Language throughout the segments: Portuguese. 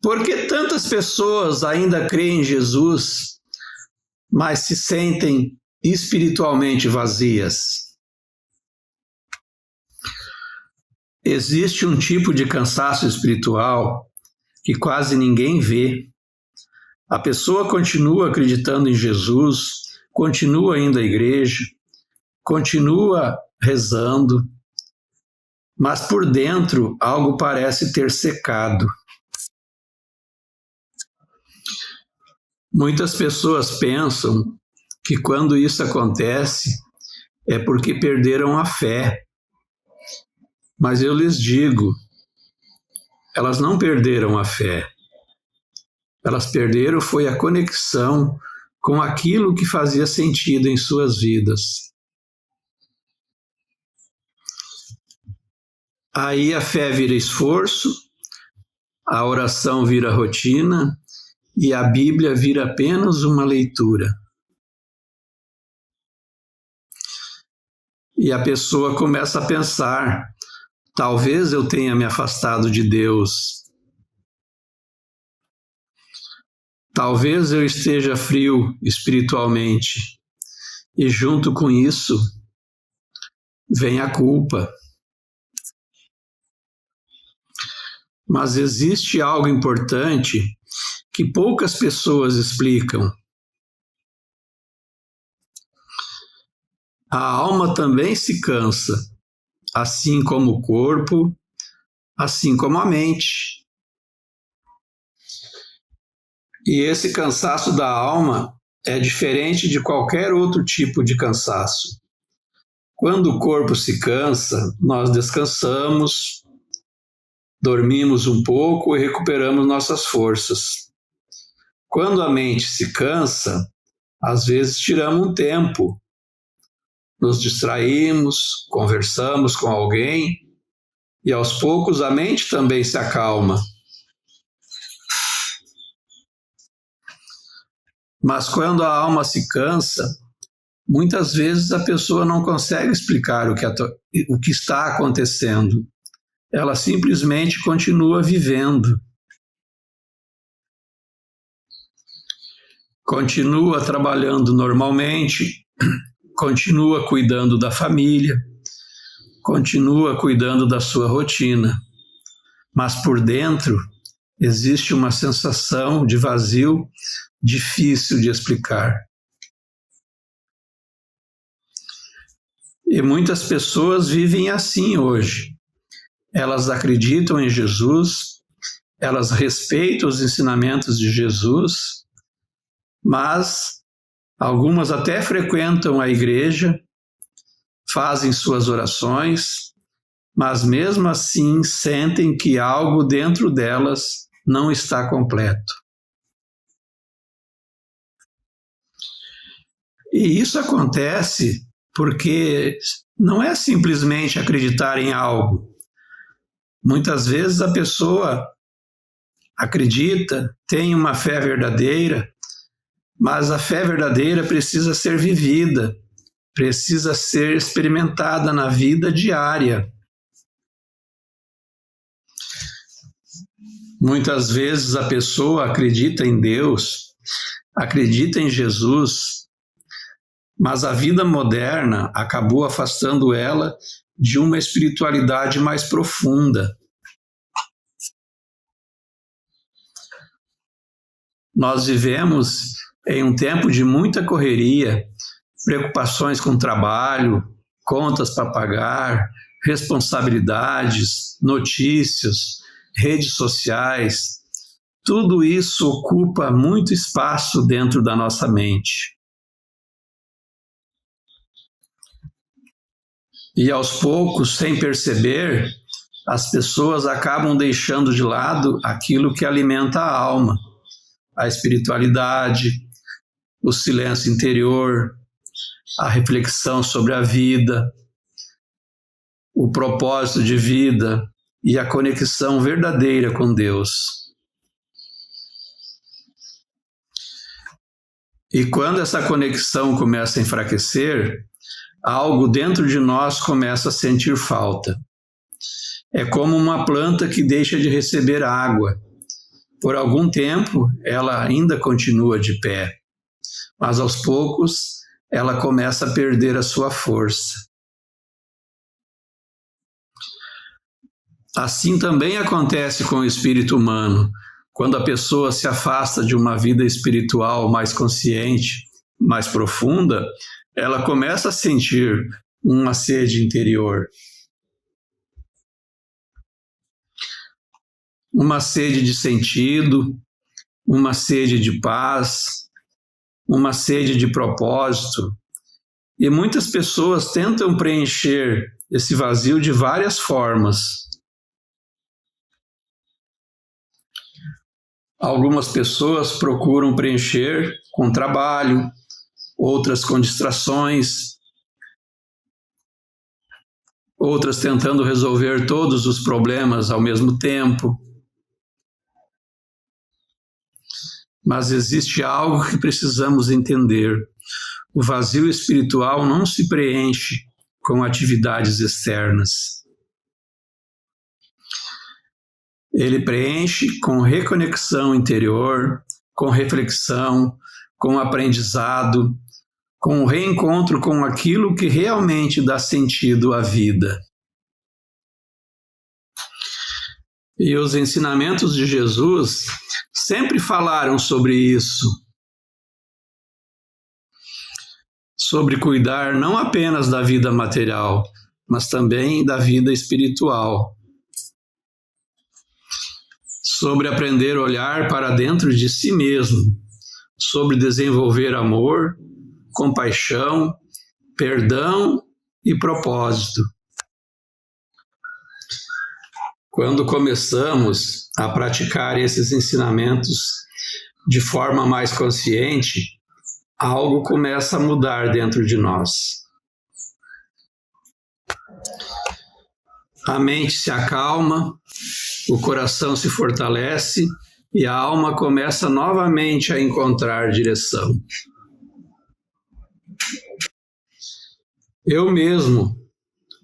Por que tantas pessoas ainda creem em Jesus, mas se sentem espiritualmente vazias? Existe um tipo de cansaço espiritual que quase ninguém vê. A pessoa continua acreditando em Jesus, continua indo à igreja, continua rezando, mas por dentro algo parece ter secado. Muitas pessoas pensam que quando isso acontece é porque perderam a fé. Mas eu lhes digo, elas não perderam a fé. Elas perderam foi a conexão com aquilo que fazia sentido em suas vidas. Aí a fé vira esforço, a oração vira rotina e a Bíblia vira apenas uma leitura. E a pessoa começa a pensar, talvez eu tenha me afastado de Deus. Talvez eu esteja frio espiritualmente. E junto com isso, vem a culpa. Mas existe algo importante que poucas pessoas explicam. A alma também se cansa, assim como o corpo, assim como a mente. E esse cansaço da alma é diferente de qualquer outro tipo de cansaço. Quando o corpo se cansa, nós descansamos, dormimos um pouco e recuperamos nossas forças. Quando a mente se cansa, às vezes tiramos um tempo, nos distraímos, conversamos com alguém e aos poucos a mente também se acalma. Mas quando a alma se cansa, muitas vezes a pessoa não consegue explicar o que está acontecendo. Ela simplesmente continua vivendo. Continua trabalhando normalmente, continua cuidando da família, continua cuidando da sua rotina. Mas por dentro existe uma sensação de vazio difícil de explicar. E muitas pessoas vivem assim hoje. Elas acreditam em Jesus, elas respeitam os ensinamentos de Jesus, mas algumas até frequentam a igreja, fazem suas orações, mas mesmo assim sentem que algo dentro delas não está completo. E isso acontece porque não é simplesmente acreditar em algo. Muitas vezes a pessoa acredita, tem uma fé verdadeira, mas a fé verdadeira precisa ser vivida, precisa ser experimentada na vida diária. Muitas vezes a pessoa acredita em Deus, acredita em Jesus, mas a vida moderna acabou afastando ela de uma espiritualidade mais profunda. Nós vivemos em um tempo de muita correria, preocupações com trabalho, contas para pagar, responsabilidades, notícias, redes sociais. Tudo isso ocupa muito espaço dentro da nossa mente. E aos poucos, sem perceber, as pessoas acabam deixando de lado aquilo que alimenta a alma, a espiritualidade, o silêncio interior, a reflexão sobre a vida, o propósito de vida e a conexão verdadeira com Deus. E quando essa conexão começa a enfraquecer, algo dentro de nós começa a sentir falta. É como uma planta que deixa de receber água. Por algum tempo, ela ainda continua de pé, mas aos poucos ela começa a perder a sua força. Assim também acontece com o espírito humano. Quando a pessoa se afasta de uma vida espiritual mais consciente, mais profunda, ela começa a sentir uma sede interior. Uma sede de sentido, uma sede de paz, uma sede de propósito. E muitas pessoas tentam preencher esse vazio de várias formas. Algumas pessoas procuram preencher com trabalho, outras com distrações, outras tentando resolver todos os problemas ao mesmo tempo. Mas existe algo que precisamos entender. O vazio espiritual não se preenche com atividades externas. Ele preenche com reconexão interior, com reflexão, com aprendizado, com o reencontro com aquilo que realmente dá sentido à vida. E os ensinamentos de Jesus sempre falaram sobre isso. Sobre cuidar não apenas da vida material, mas também da vida espiritual. Sobre aprender a olhar para dentro de si mesmo, sobre desenvolver amor, compaixão, perdão e propósito. Quando começamos a praticar esses ensinamentos de forma mais consciente, algo começa a mudar dentro de nós. A mente se acalma, o coração se fortalece e a alma começa novamente a encontrar direção. Eu mesmo,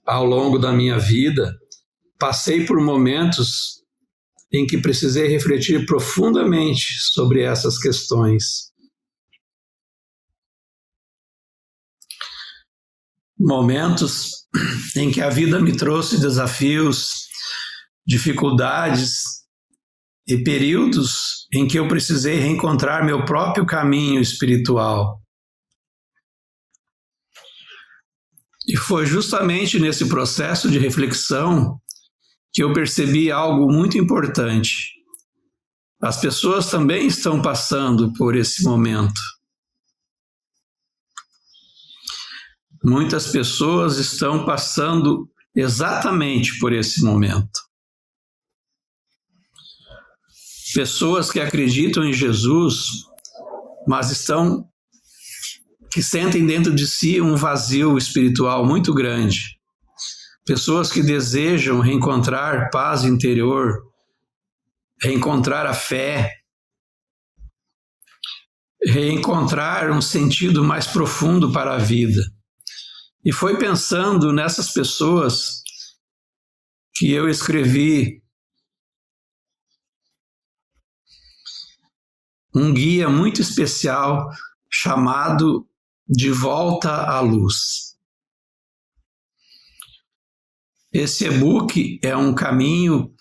ao longo da minha vida, passei por momentos em que precisei refletir profundamente sobre essas questões. Momentos em que a vida me trouxe desafios, dificuldades e períodos em que eu precisei reencontrar meu próprio caminho espiritual. E foi justamente nesse processo de reflexão que eu percebi algo muito importante. As pessoas também estão passando por esse momento. Muitas pessoas estão passando exatamente por esse momento. Pessoas que acreditam em Jesus, mas que sentem dentro de si um vazio espiritual muito grande. Pessoas que desejam reencontrar paz interior, reencontrar a fé, reencontrar um sentido mais profundo para a vida. E foi pensando nessas pessoas que eu escrevi um guia muito especial chamado De Volta à Luz. Esse e-book é um caminho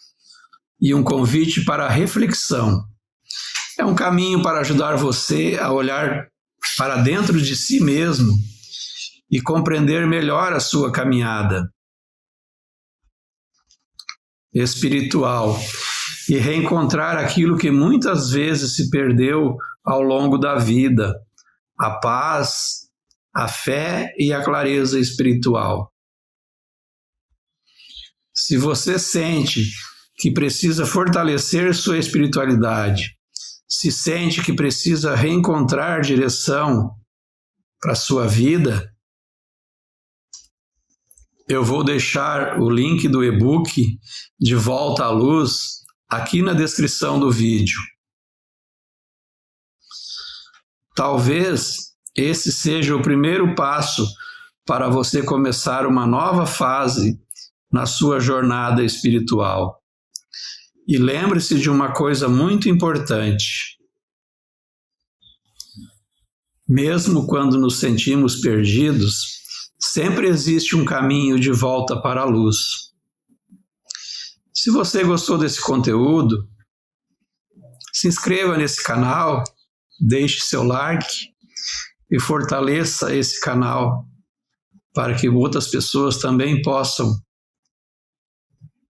e um convite para a reflexão. É um caminho para ajudar você a olhar para dentro de si mesmo e compreender melhor a sua caminhada espiritual e reencontrar aquilo que muitas vezes se perdeu ao longo da vida, a paz, a fé e a clareza espiritual. Se você sente que precisa fortalecer sua espiritualidade, se sente que precisa reencontrar direção para a sua vida, eu vou deixar o link do e-book De Volta à Luz aqui na descrição do vídeo. Talvez esse seja o primeiro passo para você começar uma nova fase na sua jornada espiritual. E lembre-se de uma coisa muito importante. Mesmo quando nos sentimos perdidos, sempre existe um caminho de volta para a luz. Se você gostou desse conteúdo, se inscreva nesse canal, deixe seu like e fortaleça esse canal para que outras pessoas também possam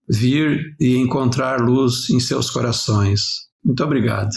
vir e encontrar luz em seus corações. Muito obrigado.